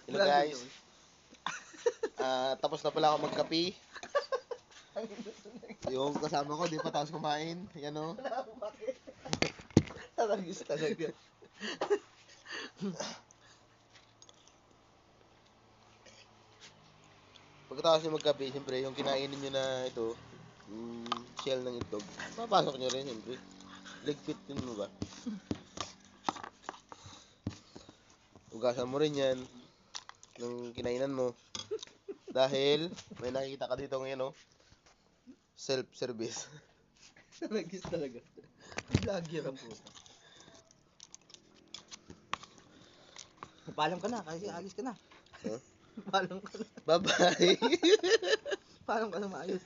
Hello guys. Tapos na pala ako magkapi. Yung kasama ko, di pa tapos kumain. Yan o. Talagis talaga. Pagkatapos nyo magkapi, siyempre, yung kinainin nyo na ito, yung shell ng itlog, papasok nyo rin, siyempre. Ligpit yun mo ba? Ugasan mo rin yan ng kinainan mo. Dahil, may nakikita ka dito ngayon, no? Self-service. Talagis talaga. Vlogger ang puta. Paalam ka na kasi alis ka na. Huh? Paalam ka na. Bye-bye! Paalam ka na maayos.